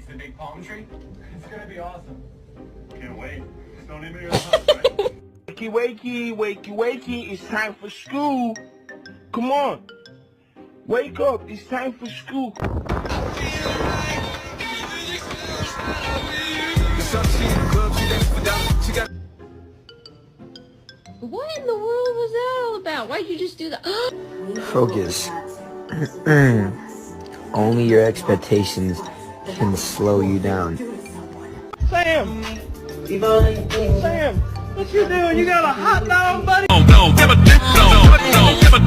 the big palm tree? It's gonna be awesome. Can't wait. Don't even hear the house, right? Wakey, wakey, wakey, wakey, it's time for school. Come on. Wake up, it's time for school. What in the world was that all about? Why'd you just do that? Focus. Only your expectations can slow you down. Sam! Sam! What you doing? You got a hot dog, buddy? No, give a dick, no,